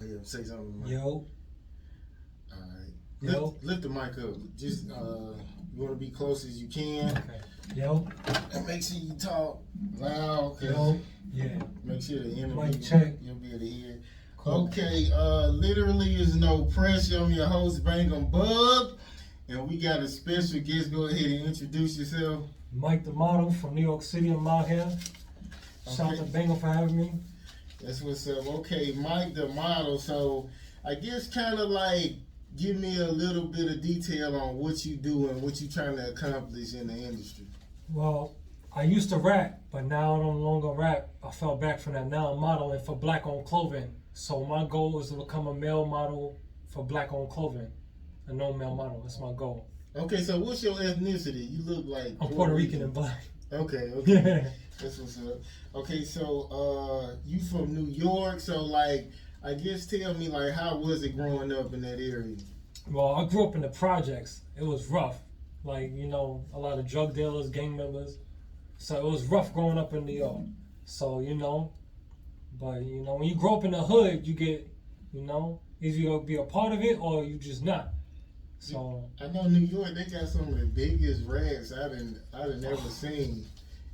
Yeah, say something. Yo, Alright. yo. Lift the mic up. Just you want to be close as you can. Okay. Yo, And make sure you talk loud. Okay. yo. Yeah. Make sure the interview Mic check. you'll be able to hear. Cool. Okay. Literally is no pressure. I'm your host, Bangum Bug, and we got a special guest. Go ahead and introduce yourself. Mike the model from New York City. I'm out here. Shout out to Bengal for having me. That's what's up. Okay, Mike the model. So I guess kind of like give me a little bit of detail on what you do and what you trying to accomplish in the industry. Well, I used to rap, but now I no longer rap. I fell back from that. Now I'm modeling for black-owned clothing. So my goal is to become a male model for black-owned clothing. A no male model. That's my goal. Okay, so what's your ethnicity? You look like I'm Puerto Rican and black. Okay. Yeah. That's what's up. Okay, so you from New York, so like I guess tell me like how was it growing up in that area? Well, I grew up in the projects. It was rough. Like, you know, a lot of drug dealers, gang members. So it was rough growing up in New York. So, but when you grow up in the hood, you get, either you'll be a part of it or you just not. So I know New York, they got some of the biggest rats I've never seen.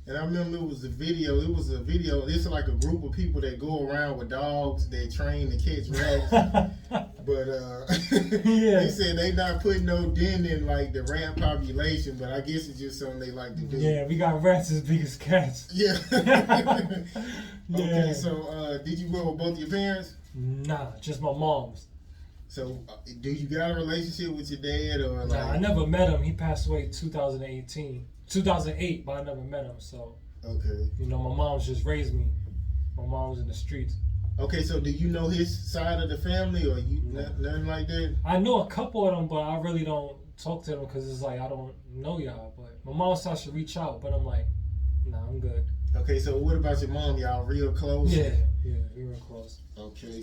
And I remember it was a video. It's like a group of people that go around with dogs that train to catch rats. But yeah. They said they not putting no dent in like the rat population. But I guess it's just something they like to do. Yeah, we got rats as big as cats. Yeah. Yeah. Okay, so did you grow with both your parents? Nah, just my mom's. So do you got a relationship with your dad or like? Nah, I never met him. He passed away in 2008, but I never met him. So Okay. my mom's just raised me. My mom was in the streets. Okay, so do you know his side of the family or you nothing like that? I know a couple of them, but I really don't talk to them because it's like I don't know y'all. But my mom said I should reach out, but I'm like, nah, I'm good. Okay, so what about your mom? Y'all real close? Yeah, we were close. Okay,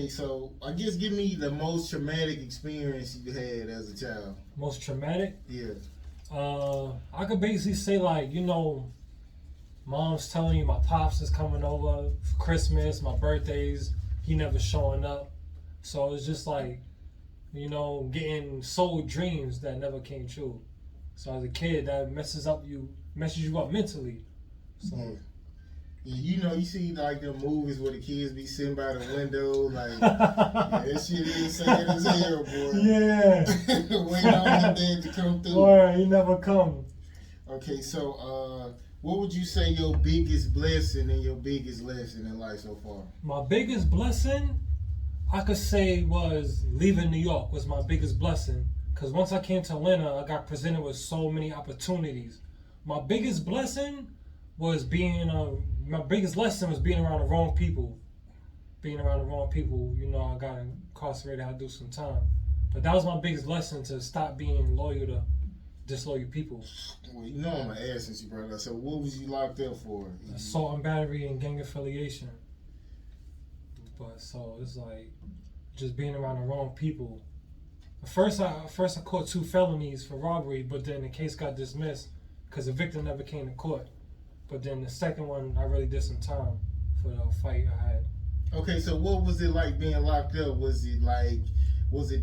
so I guess give me the most traumatic experience you had as a child. Most traumatic? Yeah. I could basically say like, mom's telling you my pops is coming over for Christmas, my birthdays, he never showing up. So it's just like, getting sold dreams that never came true. So as a kid, that messes you up mentally. So Yeah, you see like the movies where the kids be sitting by the window, like that shit is sad as hell, boy. Yeah. Waiting on his dad to come through. Boy, he never come. Okay, so what would you say your biggest blessing and your biggest lesson in life so far? My biggest blessing, I could say, was leaving New York was my biggest blessing. Because once I came to Atlanta, I got presented with so many opportunities. My biggest blessing was my biggest lesson was being around the wrong people. Being around the wrong people, I got incarcerated, I had to do some time. But that was my biggest lesson, to stop being loyal to disloyal people. Well, I'm gonna ask since you brought it up. So what was you locked up for? Assault and battery and gang affiliation. But so it's like just being around the wrong people. First I caught 2 felonies for robbery, but then the case got dismissed because the victim never came to court. But then the second one, I really did some time for the fight I had. Okay, so what was it like being locked up? Was it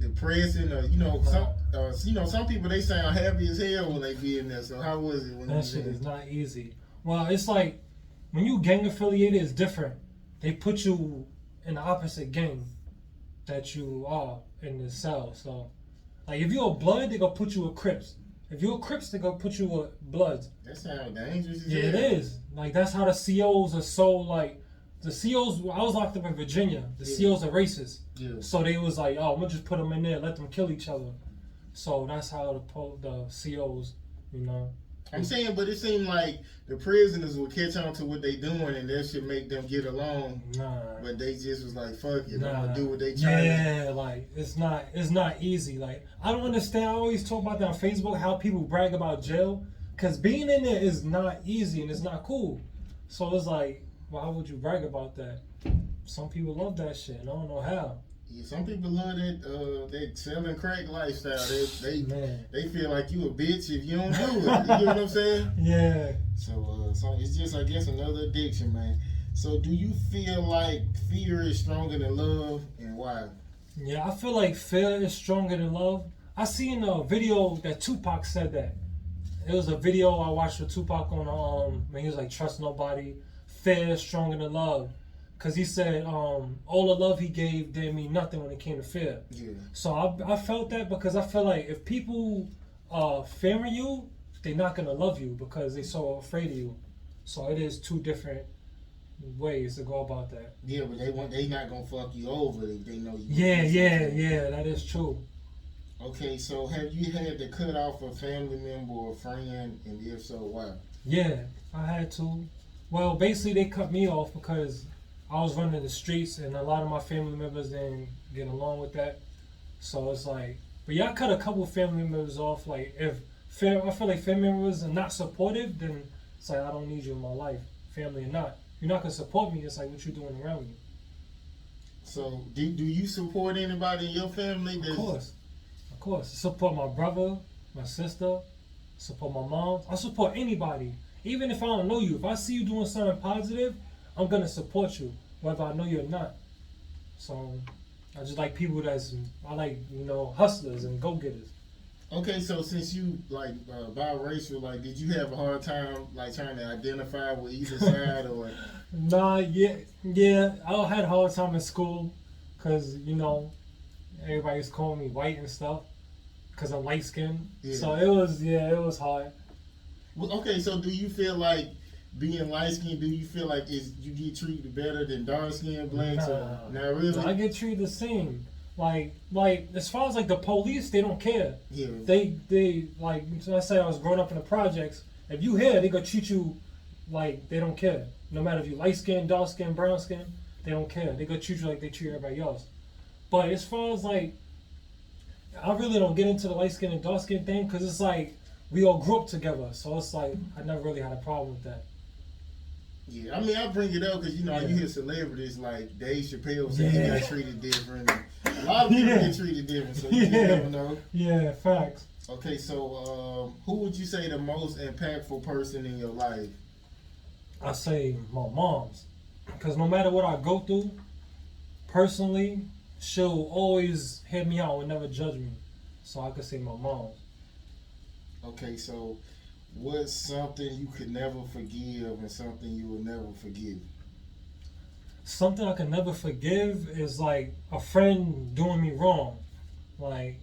depressing or some people they sound happy as hell when they be in there. So how was it when that shit is not easy. Well, it's like when you gang affiliated, it's different. They put you in the opposite gang that you are in the cell. So like if you're a blood, they gonna put you with Crips. If you're a Crips, they gonna put you with Bloods. That sounds dangerous. Yeah, it is. Like that's how the COs are so like. The COs, I was locked up in Virginia. The COs are racist. Yeah. So they was like, oh, we'll just put them in there, let them kill each other. So that's how the COs, I'm saying, but it seemed like the prisoners would catch on to what they doing and that should make them get along. Nah. But they just was like, fuck it, nah. I'm gonna do what they trying to. Yeah, like it's not easy. Like I don't understand. I always talk about that on Facebook, how people brag about jail. Cause being in there is not easy and it's not cool. So it's like, why would you brag about that? Some people love that shit. I don't know how. Yeah, some people love that selling crack lifestyle. They feel like you a bitch if you don't do it. You know what I'm saying? Yeah. So it's just, I guess, another addiction, man. So do you feel like fear is stronger than love, and why? Yeah, I feel like fear is stronger than love. I seen a video that Tupac said that. It was a video I watched with Tupac on when he was like, trust nobody, fear is stronger than love. Cause he said all the love he gave didn't mean nothing when it came to fear. Yeah. So I felt that because I feel like if people fearing you, they're not gonna love you because they're so afraid of you. So it is two different ways to go about that. Yeah, but they not gonna fuck you over if they know you. Yeah, that is true. Okay, so have you had to cut off a family member or a friend, and if so, why? Yeah, I had to. Well, basically they cut me off because I was running the streets and a lot of my family members didn't get along with that. So it's like, but yeah, I cut a couple family members off. Like if I feel like family members are not supportive, then it's like I don't need you in my life, family or not. You're not gonna support me. It's like what you doing around me. So do you support anybody in your family? Of course. Support my brother, my sister, support my mom. I support anybody. Even if I don't know you. If I see you doing something positive, I'm going to support you, whether I know you or not. So, I just like people I like, hustlers and go-getters. Okay, so since you, like, biracial, like, did you have a hard time, like, trying to identify with either side, or? Nah, yeah. I had a hard time in school, because, everybody's calling me white and stuff because I'm light skinned. Yeah. So it was hard. Well, okay, so do you feel like being light skinned, do you feel like you get treated better than dark skinned blacks? Nah, not really. I get treated the same. Like as far as like the police, they don't care. Yeah. They like, so I say I was growing up in the projects. If you here, they gonna treat you like they don't care. No matter if you light skinned, dark skinned, brown skinned, they don't care. They gonna treat you like they treat everybody else. But as far as like, I really don't get into the light skin and dark skin thing because it's like we all grew up together, so it's like I never really had a problem with that. Yeah, I mean I bring it up because you hear celebrities like Dave Chappelle say he got treated different. A lot of people get treated different, so you never know. Yeah, facts. Okay, so who would you say the most impactful person in your life? I say my mom's, because no matter what I go through, personally, she'll always hear me out and never judge me. So I could say my mom. Okay, so what's something you could never forgive and something you will never forgive? Something I can never forgive is like a friend doing me wrong. Like,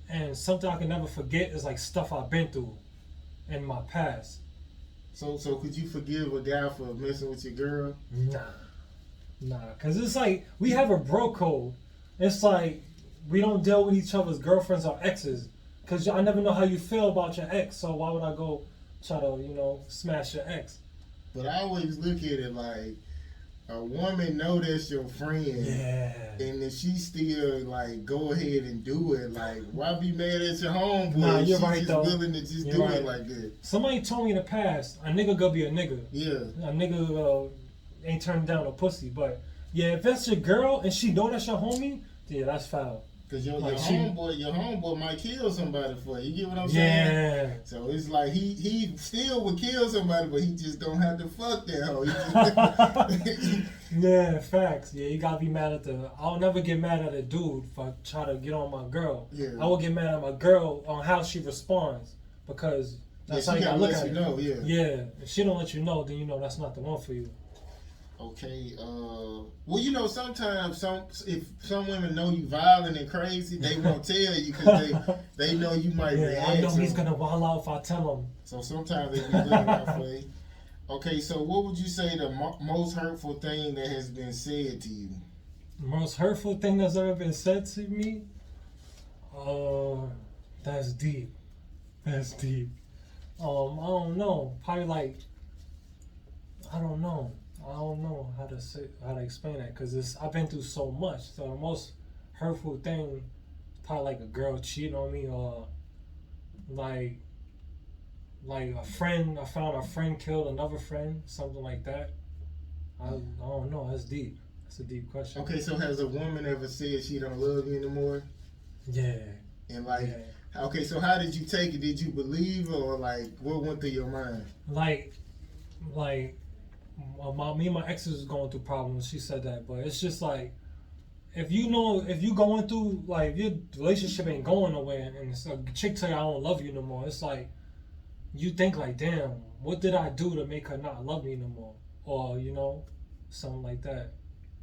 and something I can never forget is like stuff I've been through in my past. So could you forgive a guy for messing with your girl? Nah, because it's like we have a bro code. It's like we don't deal with each other's girlfriends or exes because I never know how you feel about your ex. So why would I go try to, smash your ex? But I always look at it like a woman know that's your friend. Yeah. And if she still like go ahead and do it, like why be mad at your homeboy? Nah, you're she's right just though. willing to just do it like that. Somebody told me in the past, a nigga gonna be a nigga. Yeah. A nigga ain't turning down a pussy, but yeah, if that's your girl and she know that's your homie, yeah, that's foul. Cause your homeboy might kill somebody for you. You get what I'm saying? Yeah. So it's like he still would kill somebody, but he just don't have to fuck that hoe. Yeah, facts. Yeah, you gotta be mad at I'll never get mad at a dude for try to get on my girl. Yeah. I will get mad at my girl on how she responds because that's how you gotta look at it. Know, yeah. Yeah. If she don't let you know, then you know that's not the one for you. Okay, well, sometimes if some women know you violent and crazy, they won't tell you because they know you might react. I know he's gonna wild out if I tell him. So sometimes they be looking out for you. Okay, so what would you say the most hurtful thing that has been said to you? The most hurtful thing that's ever been said to me? That's deep. That's deep. I don't know. Probably like, I don't know how to explain that because I've been through so much. So the most hurtful thing, probably like a girl cheating on me or like a friend. I found a friend killed another friend, something like that. I don't know. That's deep. That's a deep question. Okay, so has a woman ever said she don't love you anymore? Yeah. And okay, so how did you take it? Did you believe her or like what went through your mind? Like me and my ex was going through problems. She said that, but it's just like if you going through like if your relationship ain't going nowhere, and it's a chick tell you I don't love you no more, it's like you think like, damn, what did I do to make her not love me no more, or something like that.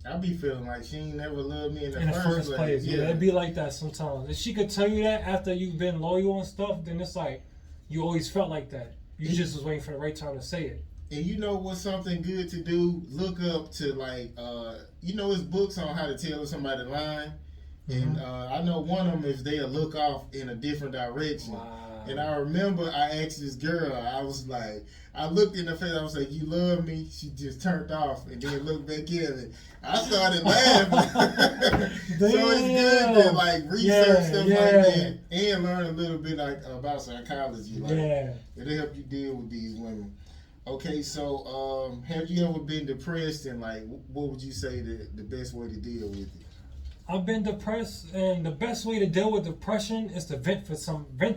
I be feeling like she ain't never loved me in the first place. Yeah, it'd be like that sometimes. If she could tell you that after you've been loyal and stuff, then it's like you always felt like that. You just was waiting for the right time to say it. And you know what's something good to do? Look up to like, it's books on how to tell somebody lying. And I know one of them is they'll look off in a different direction. Wow. And I remember I asked this girl, I was like, I looked in her face, I was like, you love me? She just turned off and then looked back in and I started laughing. So it's good to like research stuff like that and learn a little bit like about psychology. Like it'll help you deal with these women. Okay, so have you ever been depressed and like what would you say the best way to deal with it? I've been depressed, and the best way to deal with depression is to vent to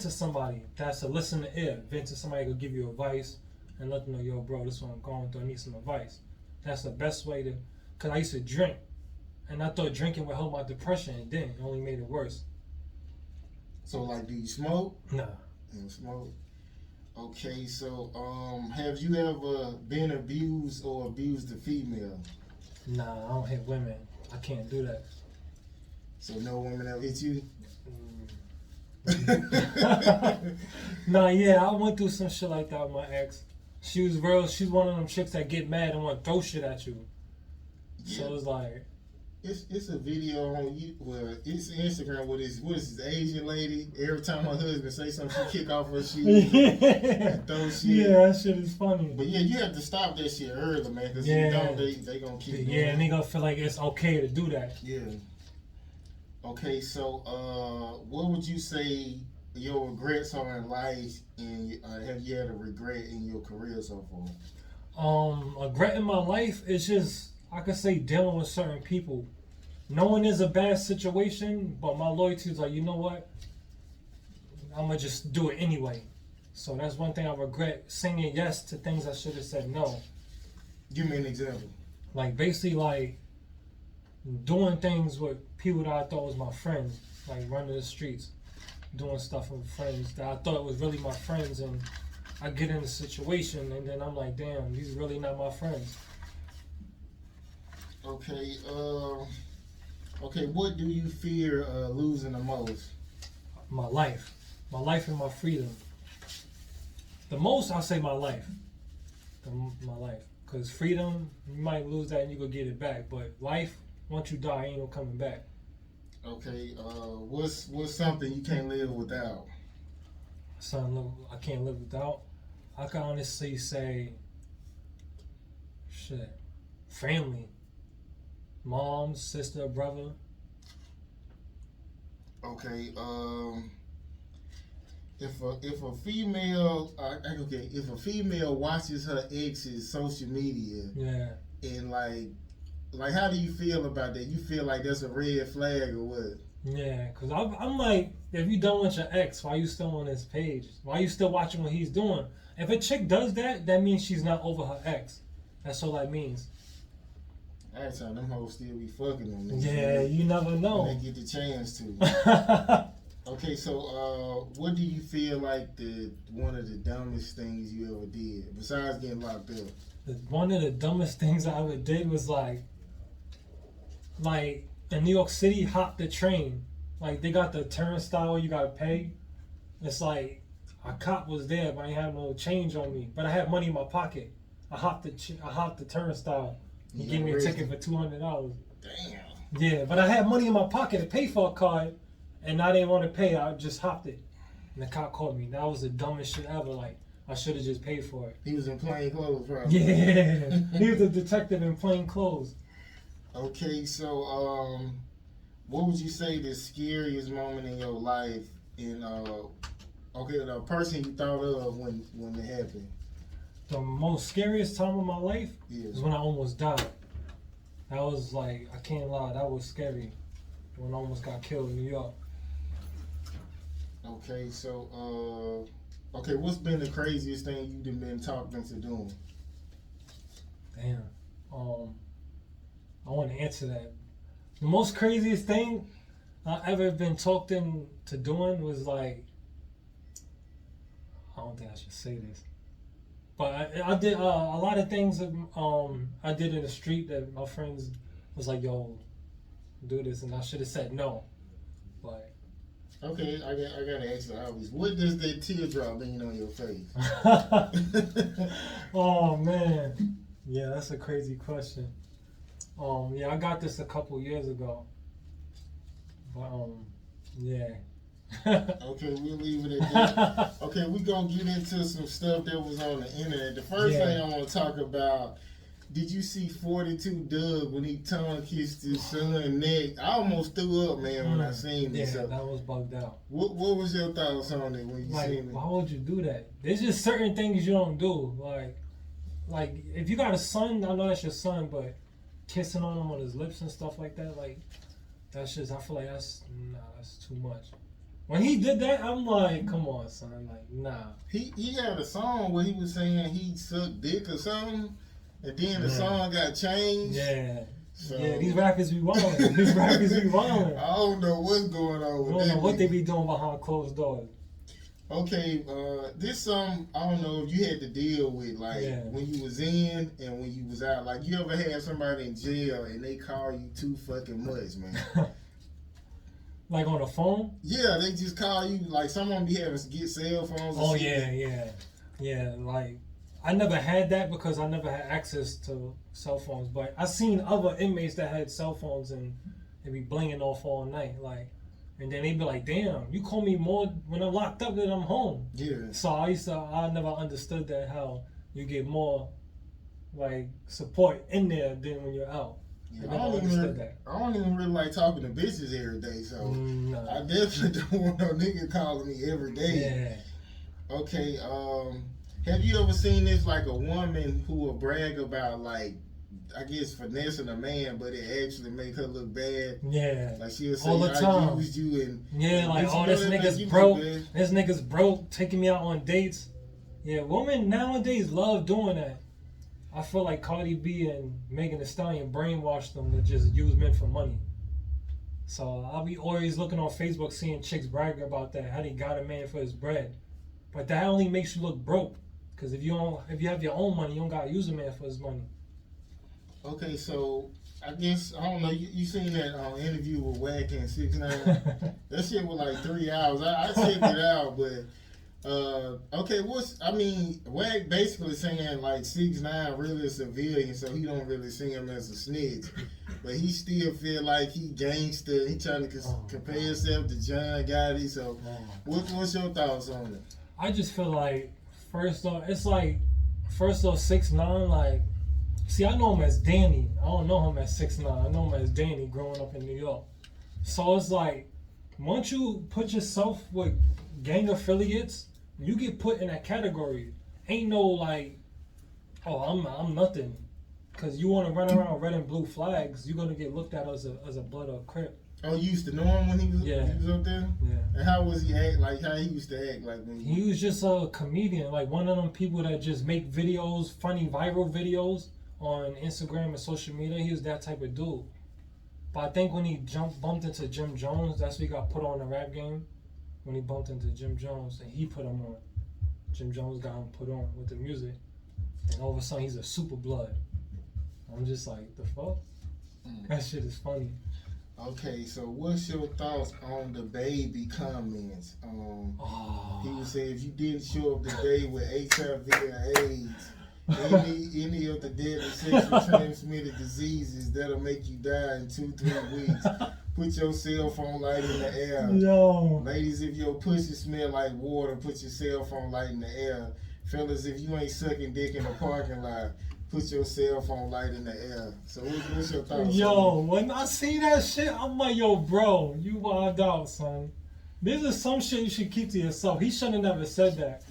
somebody. That's a listening ear. Vent to somebody who will give you advice and let them know, yo, bro, this is what I'm going through. I need some advice. That's the best way to, because I used to drink, and I thought drinking would help my depression, and then it only made it worse. So, like, do you smoke? Nah. You don't smoke? Okay, so have you ever been abused or abused a female? Nah, I don't hit women. I can't do that. So no woman ever hit you? Nah, yeah, I went through some shit like that with my ex. She's one of them chicks that get mad and want to throw shit at you. Yeah. So it's like... It's a video on it's Instagram with this Asian lady. Every time her husband say something, she kick off her shoes and throw shit. Yeah, that shit is funny. But yeah, you have to stop that shit early, man, because if you don't, they gonna keep going. Yeah, and they gonna feel like it's okay to do that. Yeah. Okay, so what would you say your regrets are in life, and have you had a regret in your career so far? A regret in my life is just, I could say, dealing with certain people. Knowing it's a bad situation, but my loyalty is like, you know what? I'm gonna just do it anyway. So that's one thing I regret, saying yes to things I should have said no. Give me an example. Like basically like doing things with people that I thought was my friends, like running the streets, doing stuff with friends that I thought was really my friends, and I get in a situation and then I'm like, damn, these are really not my friends. Okay, what do you fear losing the most? My life and my freedom. The most, I'll say my life. My life. Because freedom, you might lose that and you go get it back. But life, once you die, ain't no coming back. Okay, what's something you can't live without? Something I can't live without? I can honestly say, family. Mom, sister, brother. Okay, if a female if a female watches her ex's social media, and like how do you feel about that? You feel like that's a red flag or what? Yeah, cause I'm like, if you done with your ex, why you still on his page? Why you still watching what he's doing? If a chick does that, that means she's not over her ex. That's all that means. That's how them hoes still be fucking them. Yeah, you never know. When they get the chance to. Okay, so what do you feel like one of the dumbest things you ever did besides getting locked up? One of the dumbest things I ever did was like in New York City, hop the train. Like they got the turnstile you gotta pay. It's like a cop was there, but I ain't have no change on me. But I had money in my pocket. I hopped the turnstile. He gave me a ticket for $200. Damn. Yeah, but I had money in my pocket to pay for a card, and I didn't want to pay. I just hopped it, and the cop caught me. That was the dumbest shit ever. Like I should have just paid for it. He was in plain clothes, probably. Yeah, he was a detective in plain clothes. Okay, so what would you say the scariest moment in your life? In the person you thought of when it happened. The most scariest time of my life is when I almost died. That was like, I can't lie, that was scary. When I almost got killed in New York. Okay, so, what's been the craziest thing you've been talked into doing? Damn. I want to answer that. The most craziest thing I ever been talked into doing was like, I don't think I should say this, but I did a lot of things. I did in the street that my friends was like, "Yo, do this," and I should have said no, but. Okay, I gotta ask the obvious. What does that teardrop mean on your face? Oh man, yeah, that's a crazy question. Yeah, I got this a couple years ago, but yeah. Okay, we'll leave it at that. Okay, we're gonna get into some stuff that was on the internet. The first thing I want to talk about. Did you see 42 Doug when he tongue kissed his son's neck? I almost threw up, man, when I seen this. Yeah, that was bugged out. What was your thoughts on it when you seen it? Why would you do that? There's just certain things you don't do. Like if you got a son, I know that's your son, but kissing on him on his lips and stuff like that, like that's just, I feel like that's too much. When he did that, I'm like, come on, son, like nah. He had a song where he was saying he sucked dick or something. And then the song got changed. Yeah. So, yeah, these rappers be wildin'. These rappers be wildin'. I don't know what's going on with that. I don't know what they be doing behind closed doors. Okay, this I don't know if you had to deal with, like, when you was in and when you was out. Like, you ever had somebody in jail and they call you too fucking much, man? Like on the phone? Yeah, they just call you, like, someone be having to get cell phones. Oh, yeah. Like, I never had that because I never had access to cell phones, but I seen other inmates that had cell phones and they be blinging off all night, like, and then they be like, "Damn, you call me more when I'm locked up than I'm home." Yeah. So I never understood that, how you get more like support in there than when you're out. Yeah, I don't even really like talking to bitches every day, so no. I definitely don't want no nigga calling me every day. Yeah. Okay, have you ever seen this, like a woman who will brag about, like, I guess finessing a man, but it actually make her look bad? Yeah. Like she'll say, all the time. I used you and... Yeah, like, oh, this nigga's broke. This nigga's broke, taking me out on dates. Yeah, women nowadays love doing that. I feel like Cardi B and Megan Thee Stallion brainwashed them to just use men for money. So I'll be always looking on Facebook seeing chicks bragging about that, how they got a man for his bread. But that only makes you look broke. Because if you have your own money, you don't gotta use a man for his money. Okay, so I guess, I don't know, you seen that interview with Wack and 6ix9ine? That shit was like 3 hours. I checked it out, but okay, Wack basically saying like 6ix9ine really a civilian, so he don't really see him as a snitch. But he still feel like he gangster. He trying to compare himself to John Gotti. So what's your thoughts on it? I just feel like, first off, 6ix9ine, like, see, I know him as Danny. I don't know him as 6ix9ine. I know him as Danny growing up in New York. So it's like, once you put yourself with gang affiliates, you get put in that category. Ain't no like, oh, I'm nothing. Because you want to run around with red and blue flags, you're going to get looked at as a blood or crip. Oh, you used to know him when he was up there? Yeah. And how was he act? Like, how he used to act? Like when he was just a comedian, like one of them people that just make videos, funny viral videos on Instagram and social media. He was that type of dude. But I think when he bumped into Jim Jones, that's when he got put on the rap game. When he bumped into Jim Jones and he put him on. Jim Jones got him put on with the music. And all of a sudden he's a super blood. I'm just like, the fuck? That shit is funny. Okay, so what's your thoughts on the baby comments? He was saying if you didn't show up today with HIV or AIDS, any of the deadly sexually transmitted diseases that'll make you die in 2-3 weeks. Put your cell phone light in the air. Yo. Ladies, if your pussy smell like water, put your cell phone light in the air. Fellas, if you ain't sucking dick in the parking lot, put your cell phone light in the air. So what's your thoughts? Yo, when I see that shit, I'm like, yo, bro, you wild out, son. This is some shit you should keep to yourself. He shouldn't have never said that.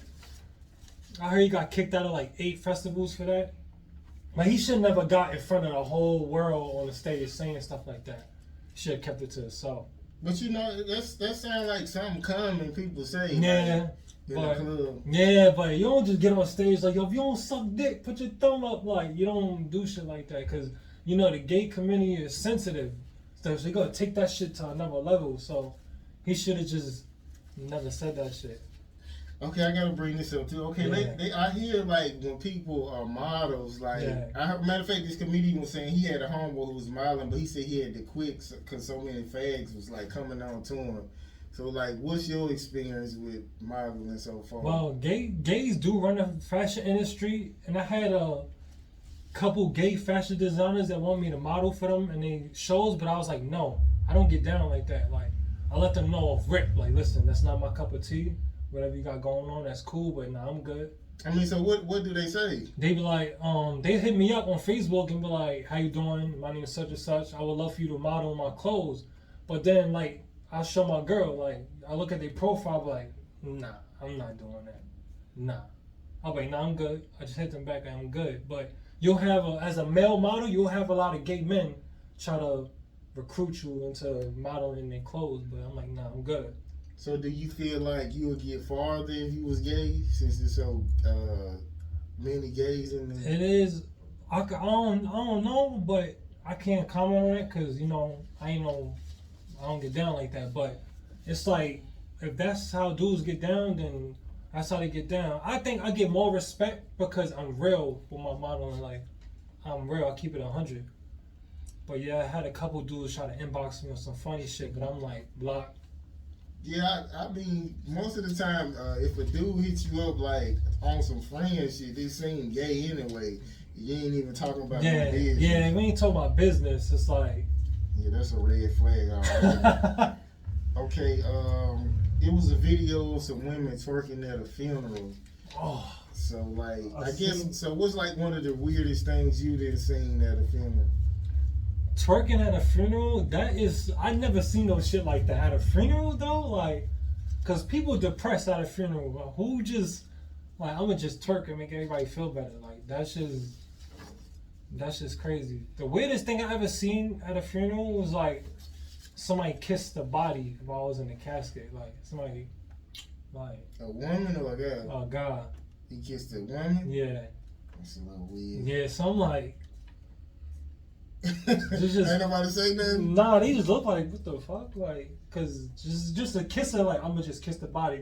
I heard he got kicked out of like 8 festivals for that. Like, he should never got in front of the whole world on the stage saying stuff like that. He should have kept it to himself. But you know, that sounds like something common people say. Yeah. Like, in the club. Yeah, but you don't just get on stage like, yo, if you don't suck dick, put your thumb up. Like, you don't do shit like that. Because, you know, the gay community is sensitive. So you got to take that shit to another level. So he should have just never said that shit. Okay, I gotta bring this up too. Okay, Yeah. I hear like when people are models, like matter of fact, this comedian was saying he had a homeboy who was modeling, but he said he had to quit because so many fags was like coming on to him. So like, what's your experience with modeling so far? Well, gays do run the fashion industry, and I had a couple gay fashion designers that want me to model for them in their shows, but I was like, no, I don't get down like that. Like, I let them know off rip, like, listen, that's not my cup of tea. Whatever you got going on, that's cool, but nah, I'm good. I mean, so what do they say? They be like, they hit me up on Facebook and be like, how you doing? My name is such and such. I would love for you to model my clothes. But then, like, I'll show my girl, like, I look at their profile, like, nah, I'm not doing that. Nah. I'll be like, nah, I'm good. I just hit them back and I'm good. But you'll have, as a male model, you'll have a lot of gay men try to recruit you into modeling their clothes. But I'm like, nah, I'm good. So do you feel like you would get farther if you was gay, since there's so many gays in the... It is. I don't know, but I can't comment on it because, you know, I don't get down like that. But it's like, if that's how dudes get down, then that's how they get down. I think I get more respect because I'm real with my modeling. Like, I'm real. I keep it 100. But yeah, I had a couple dudes try to inbox me on some funny shit, but I'm like, block. Yeah, I mean, most of the time, if a dude hits you up like on some friend shit, they seem gay anyway. You ain't even talking about no business. Yeah, we ain't talking about business. It's like, yeah, that's a red flag already. Okay, it was a video of some women twerking at a funeral. oh, So like, I guess, so what's like one of the weirdest things you done seen at a funeral? twerking at a funeral, that is, I never seen no shit like that at a funeral though. Like, cause people depressed at a funeral. Who just like, I'ma just twerk and make everybody feel better. Like, that's just crazy. The weirdest thing I ever seen at a funeral was like somebody kissed the body while I was in the casket. Like, somebody, like, a woman or a guy? Oh God. He kissed a woman? Yeah. That's a little weird. Yeah, so I'm like, just ain't nobody say nothing? Nah, they just look like, what the fuck? Like, cause just a kissing, like, I'ma just kiss the body.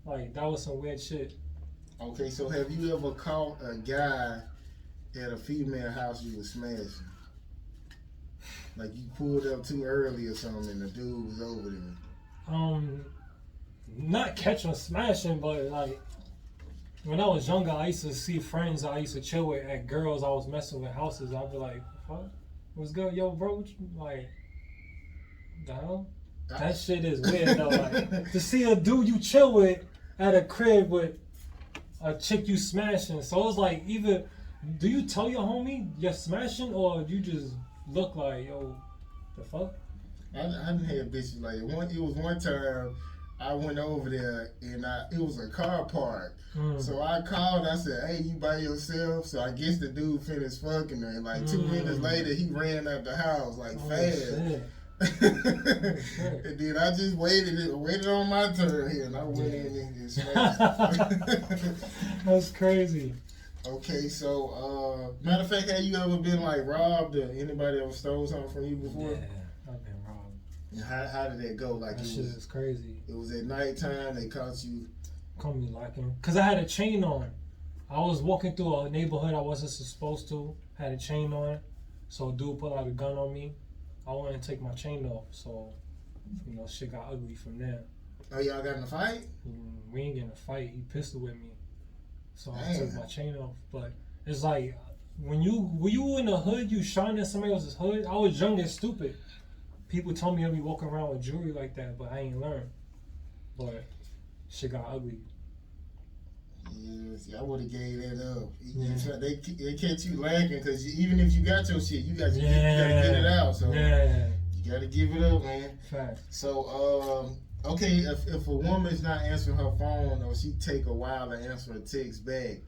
Like, that was some weird shit. Okay, so have you ever caught a guy at a female house you was smashing? Like, you pulled up too early or something and the dude was over there? Not catching smashing, but like, when I was younger, I used to see friends I used to chill with at girls I was messing with houses. I'd be like, fuck, what's good? Yo, bro, what you, like, the hell? That shit is weird though. Like, to see a dude you chill with at a crib with a chick you smashing. So it's like, either, do you tell your homie you're smashing, or you just look like, yo, the fuck? I didn't have bitches like it. It was one time I went over there and it was a car park. So I called, I said, hey, you by yourself? So I guess the dude finished fucking her. And like 2 minutes later, he ran out the house like fast. And then I just waited on my turn here, and I went in and smashed. That's crazy. Okay, so matter of fact, have you ever been like robbed or anybody ever stole something from you before? Yeah, I've been robbed. And how did that go? Like, that shit is crazy. It was at nighttime. They caught you. Caught me locking, cause I had a chain on. I was walking through a neighborhood I wasn't supposed to. Had a chain on, so a dude pulled out a gun on me. I wanted to take my chain off, so you know, shit got ugly from there. Oh, y'all got in a fight? We ain't getting a fight. He pistol with me, so Damn. I took my chain off. But it's like, when you in the hood, you shining somebody else's hood. I was young and stupid. People told me I'd be walking around with jewelry like that, but I ain't learned. But shit got ugly. Yes, I would have gave that up. They catch you lacking, because even if you got your shit, you got to get it out. So you got to give it up, man. Fact. So, okay, if a woman's not answering her phone, or she take a while to answer a text back,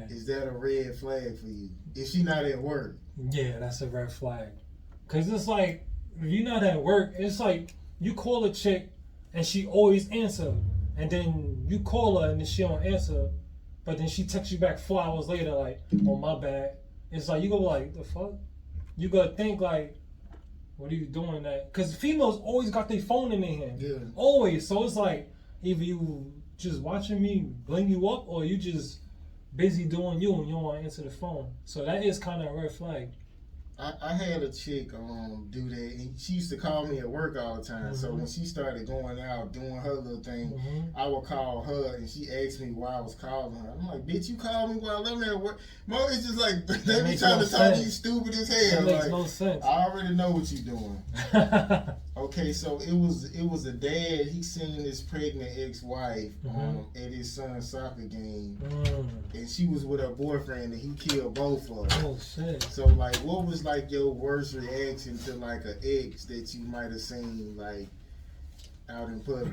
is that a red flag for you? If she not at work? Yeah, that's a red flag. Because it's like, if you're not at work, it's like you call a chick and she always answer. and then you call her and then she don't answer, but then she texts you back 4 hours later like, oh my bad. It's like you go like, the fuck? You gotta think like, what are you doing that? Because females always got their phone in their hand. Yeah. Always. So it's like, either you just watching me bling you up or you just busy doing you and you don't want to answer the phone. So that is kind of a red flag. I had a chick do that, and she used to call me at work all the time. So when she started going out doing her little thing, I would call her, and she asked me why I was calling her. I'm like, bitch, you call me while I'm at work? Mo, it's just like they be trying to talk to you stupid as hell. That makes like, no sense. I already know what you're doing. Okay, so it was a dad. He seen his pregnant ex-wife at his son's soccer game, and she was with her boyfriend, and he killed both of them. Oh shit! So like, what was like your worst reaction to like an ex that you might have seen like out in public?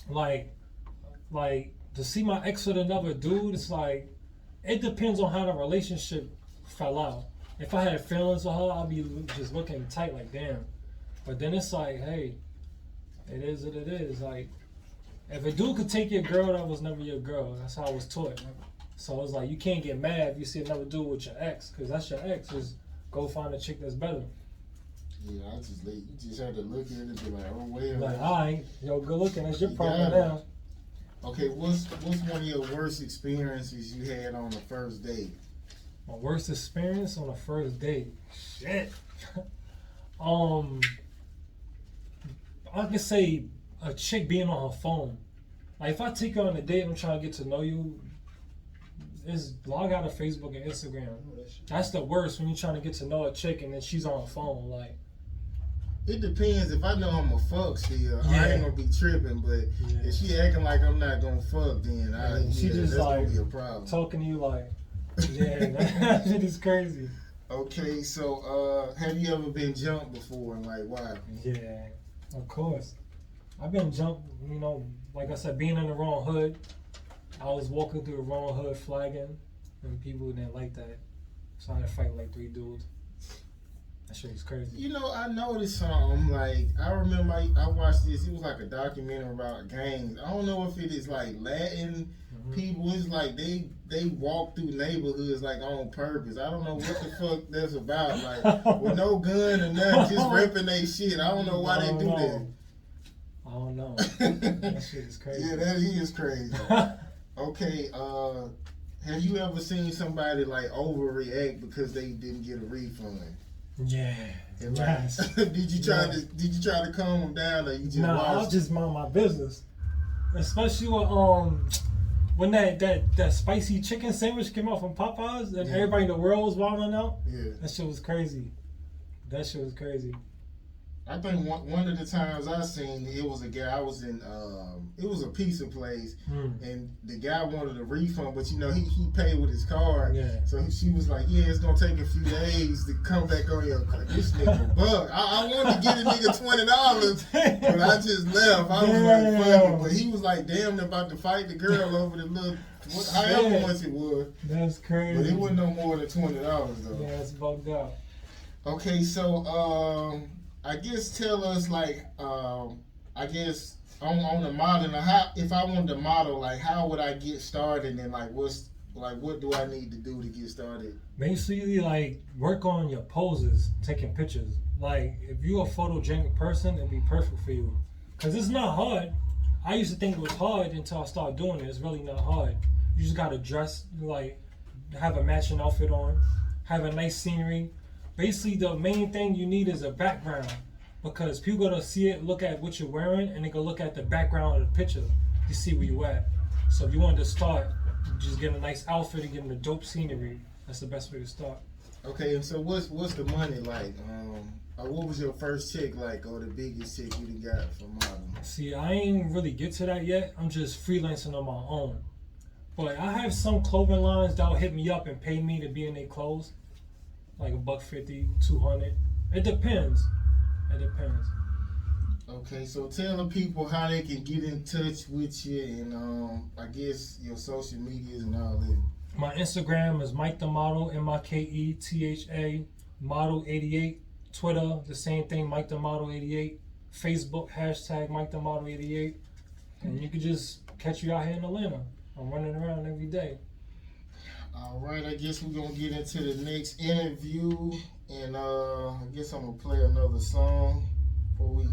like to see my ex with another dude, it's like it depends on how the relationship fell out. If I had feelings for her, I'd be just looking tight like damn. But then it's like, hey, it is what it is. Like, if a dude could take your girl, that was never your girl. That's how I was taught. So it's like, you can't get mad if you see another dude with your ex, because that's your ex. Just go find a chick that's better. Yeah, you just had to look at it and be like, oh well. Like, all right, yo, good looking. That's your problem now. Okay, what's one of your worst experiences you had on the first date? My worst experience on the first date? Shit. I can say a chick being on her phone. Like if I take you on a date, I'm trying to get to know you. Is log out of Facebook and Instagram. That's the worst when you're trying to get to know a chick and then she's on her phone. Like it depends. If I know I'm a fuck still, I ain't gonna be tripping. But if she acting like I'm not gonna fuck, then she just that's like gonna be a problem. Talking to you like, yeah, that shit is crazy. Okay, so have you ever been jumped before and like why? Yeah, of course. I've been jumped, you know, like I said, being in the wrong hood. I was walking through the wrong hood flagging, and people didn't like that. So I had to fight like 3 dudes. That shit was crazy. You know, I noticed something. Like, I remember I watched this. It was like a documentary about gangs. I don't know if it is like Latin people. It's like they walk through neighborhoods like on purpose. I don't know what the fuck that's about. Like, with no gun or nothing, just ripping they shit. I don't know why they do that. I don't know. That shit is crazy. Yeah, that is crazy. Okay, have you ever seen somebody like overreact because they didn't get a refund? Yeah. And yes. Did you try to calm them down, or you just watched? I'll just mind my business. Especially when that spicy chicken sandwich came out from Popeyes and everybody in the world was wilding out. Yeah. That shit was crazy. I think one of the times I seen it was a guy. I was in it was a pizza place, and the guy wanted a refund, but you know he paid with his card. Yeah. So she was like, "Yeah, it's gonna take a few days to come back on your card." This nigga bug. I wanted to get a nigga $20, but I just left. I was like, "Fuck it," but he was like, "Damn, about to fight the girl over the little however much it was." That's crazy. But it wasn't no more than $20 though. Yeah, it's bugged out. Okay, so I guess tell us like I guess on the model, how if I wanted to model, like how would I get started, and like what do I need to do to get started? Basically, like work on your poses, taking pictures. Like if you're a photogenic person, it'd be perfect for you. Cause it's not hard. I used to think it was hard until I started doing it. It's really not hard. You just gotta dress, like have a matching outfit on, have a nice scenery. Basically, the main thing you need is a background, because people gonna see it, look at what you're wearing, and they gonna look at the background of the picture to see where you at. So if you wanted to start, just get a nice outfit and get a dope scenery. That's the best way to start. Okay, and so what's the money like? What was your first check like, or the biggest check you got for modeling? See, I ain't really get to that yet. I'm just freelancing on my own. But I have some clothing lines that'll hit me up and pay me to be in their clothes. Like $150, $200. It depends. Okay, so tell the people how they can get in touch with you, and I guess your social medias and all that. My Instagram is Mike the Model, MIKETHA Model 88. Twitter, the same thing, Mike the Model 88. Facebook, hashtag Mike the Model 88. and you could just catch you out here in Atlanta. I'm running around every day. All right, I guess we're gonna get into the next interview, and I guess I'm gonna play another song before we